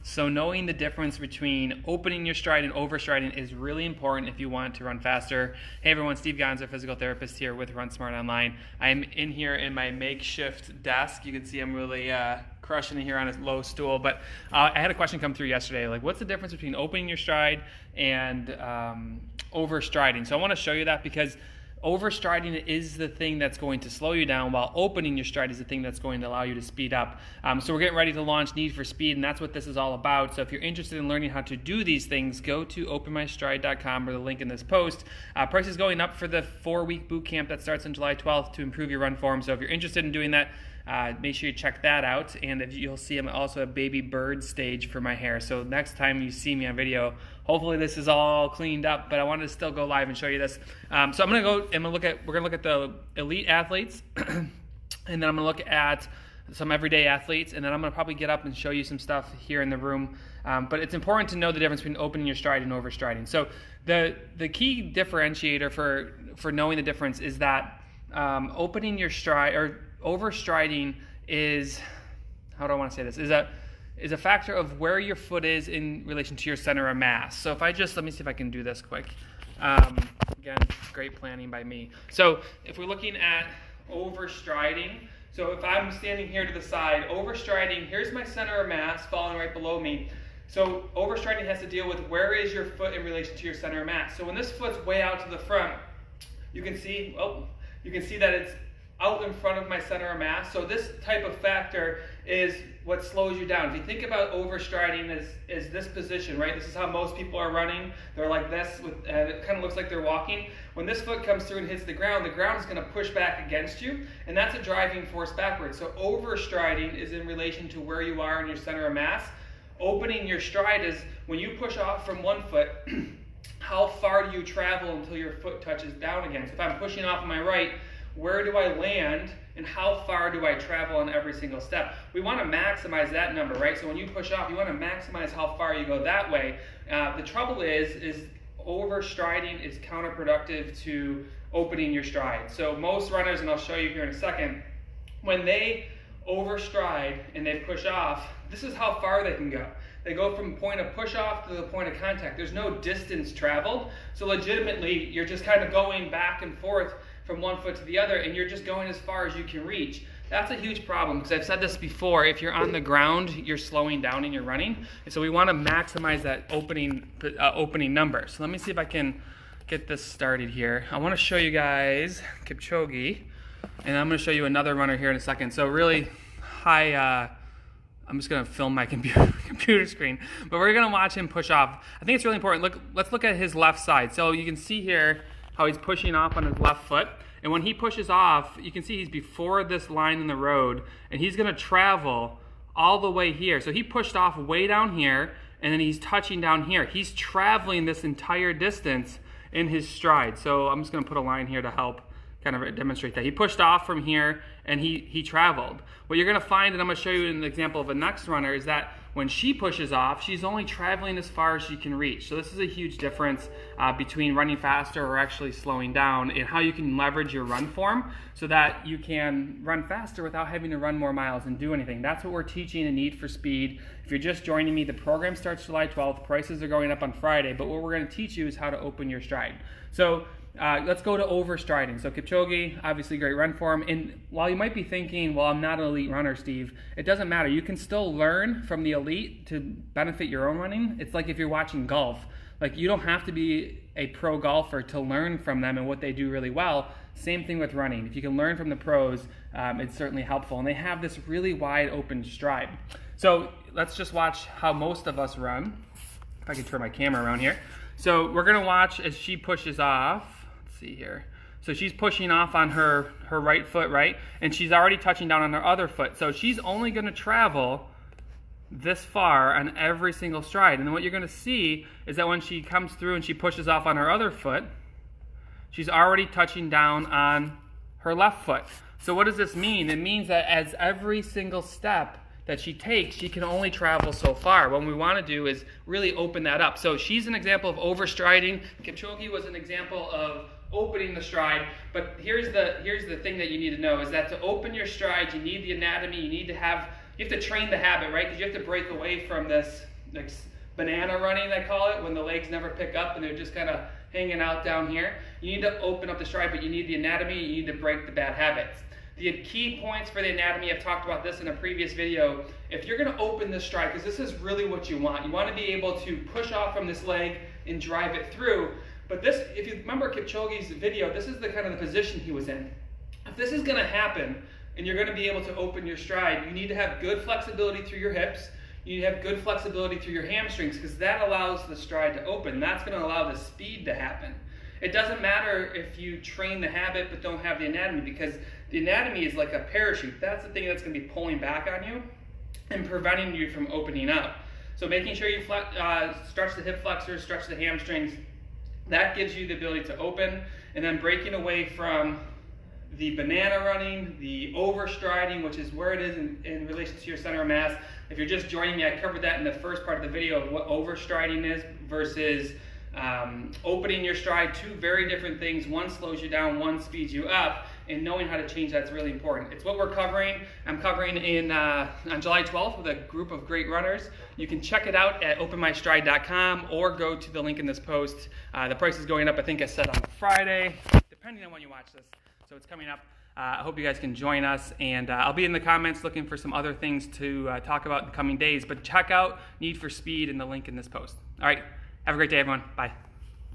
So knowing the difference between opening your stride and overstriding is really important if you want to run faster. Hey everyone, 𝗙𝗏𝘅𝗶𝘴, physical therapist here with Run Smart Online. I'm in here in my makeshift desk. You can see I'm really crushing it here on a low stool. But I had a question come through yesterday, like what's the difference between opening your stride and overstriding? So I want to show you that because overstriding is the thing that's going to slow you down, while opening your stride is the thing that's going to allow you to speed up. So we're getting ready to launch Need for Speed, and that's what this is all about. So if you're interested in learning how to do these things, go to openmystride.com or the link in this post. Price is going up for the 4-week boot camp that starts on July 12th to improve your run form. So if you're interested in doing that, make sure you check that out. And if you'll see I'm also a baby bird stage for my hair. So next time you see me on video, hopefully this is all cleaned up, but I wanted to still go live and show you this. So we're gonna look at the elite athletes, and then I'm gonna look at some everyday athletes, and then I'm gonna probably get up and show you some stuff here in the room. But it's important to know the difference between opening your stride and overstriding. So the key differentiator for knowing the difference is that opening your stride or overstriding is, how do I want to say this, is a factor of where your foot is in relation to your center of mass. So if I just, let me see if I can do this quick. Again, great planning by me. So if we're looking at overstriding, so if I'm standing here to the side, overstriding, here's my center of mass falling right below me. So overstriding has to deal with where is your foot in relation to your center of mass. So when this foot's way out to the front, you can see that it's out in front of my center of mass. So this type of factor is what slows you down. If you think about overstriding as this position, right? This is how most people are running. They're like this, it kind of looks like they're walking. When this foot comes through and hits the ground is going to push back against you, and that's a driving force backwards. So overstriding is in relation to where you are in your center of mass. Opening your stride is when you push off from one foot, how far do you travel until your foot touches down again? So if I'm pushing off on my right, where do I land and how far do I travel on every single step? We want to maximize that number, right? So when you push off, you want to maximize how far you go that way. The trouble is overstriding is counterproductive to opening your stride. So most runners, and I'll show you here in a second, when they overstride and they push off, this is how far they can go. They go from point of push off to the point of contact. There's no distance traveled. So legitimately, you're just kind of going back and forth from one foot to the other, and you're just going as far as you can reach. That's a huge problem, because I've said this before, if you're on the ground, you're slowing down in your running. And so we want to maximize that opening number. So let me see if I can get this started here. I want to show you guys 𝗙𝗏𝘅𝗶𝘅𝗶, and I'm going to show you another runner here in a second. So really high, I'm just going to film my computer screen, but we're going to watch him push off. I think it's really important. Let's look at his left side. So you can see here how he's pushing off on his left foot. And when he pushes off, you can see he's before this line in the road, and he's going to travel all the way here. So he pushed off way down here, and then he's touching down here. He's traveling this entire distance in his stride. So I'm just going to put a line here to help kind of demonstrate that. He pushed off from here, and he traveled. What you're going to find, and I'm going to show you an example of a next runner, is that when she pushes off, she's only traveling as far as she can reach. So this is a huge difference between running faster or actually slowing down, and how you can leverage your run form so that you can run faster without having to run more miles and do anything. That's what we're teaching in Need for Speed. If you're just joining me, the program starts July 12th. Prices are going up on Friday, but what we're going to teach you is how to open your stride. So let's go to overstriding. So 𝗙𝗏𝘅𝗶𝘅𝗶, obviously great run form. And while you might be thinking, well, I'm not an elite runner, Steve, it doesn't matter. You can still learn from the elite to benefit your own running. It's like if you're watching golf. Like, you don't have to be a pro golfer to learn from them and what they do really well. Same thing with running. If you can learn from the pros, it's certainly helpful. And they have this really wide open stride. So let's just watch how most of us run. If I can turn my camera around here. So we're going to watch as she pushes off. See here. So she's pushing off on her right foot, right? And she's already touching down on her other foot. So she's only going to travel this far on every single stride. And then what you're going to see is that when she comes through and she pushes off on her other foot, she's already touching down on her left foot. So what does this mean? It means that as every single step that she takes, she can only travel so far. What we want to do is really open that up. So she's an example of overstriding. 𝗙𝗏𝘅𝗶𝘅𝗶 was an example of opening the stride. But here's the thing that you need to know is that to open your stride, you need the anatomy, you need to have you have to train the habit, right? Because you have to break away from this like banana running, they call it, when the legs never pick up and they're just kind of hanging out down here. You need to open up the stride, but you need the anatomy, you need to break the bad habits. The key points for the anatomy, I've talked about this in a previous video. If you're going to open this stride, because this is really what you want to be able to push off from this leg and drive it through. But this, if you remember 𝘀𝘁𝗿𝗍's video, this is the kind of the position he was in. If this is going to happen and you're going to be able to open your stride, you need to have good flexibility through your hips. You need to have good flexibility through your hamstrings, because that allows the stride to open. That's going to allow the speed to happen. It doesn't matter if you train the habit but don't have the anatomy, because the anatomy is like a parachute. That's the thing that's going to be pulling back on you and preventing you from opening up. So making sure you stretch the hip flexors, stretch the hamstrings, that gives you the ability to open, and then breaking away from the banana running, the overstriding, which is where it is in relation to your center of mass. If you're just joining me, I covered that in the first part of the video of what overstriding is versus opening your stride. Two very different things. One slows you down, one speeds you up, and knowing how to change that's really important. It's what we're covering. I'm covering on July 12th with a group of great runners. You can check it out at openmystride.com or go to the link in this post. The price is going up, I think I said on Friday, depending on when you watch this. So it's coming up. I hope you guys can join us, and I'll be in the comments looking for some other things to talk about in the coming days. But check out Need for Speed in the link in this post. All right, have a great day, everyone. Bye.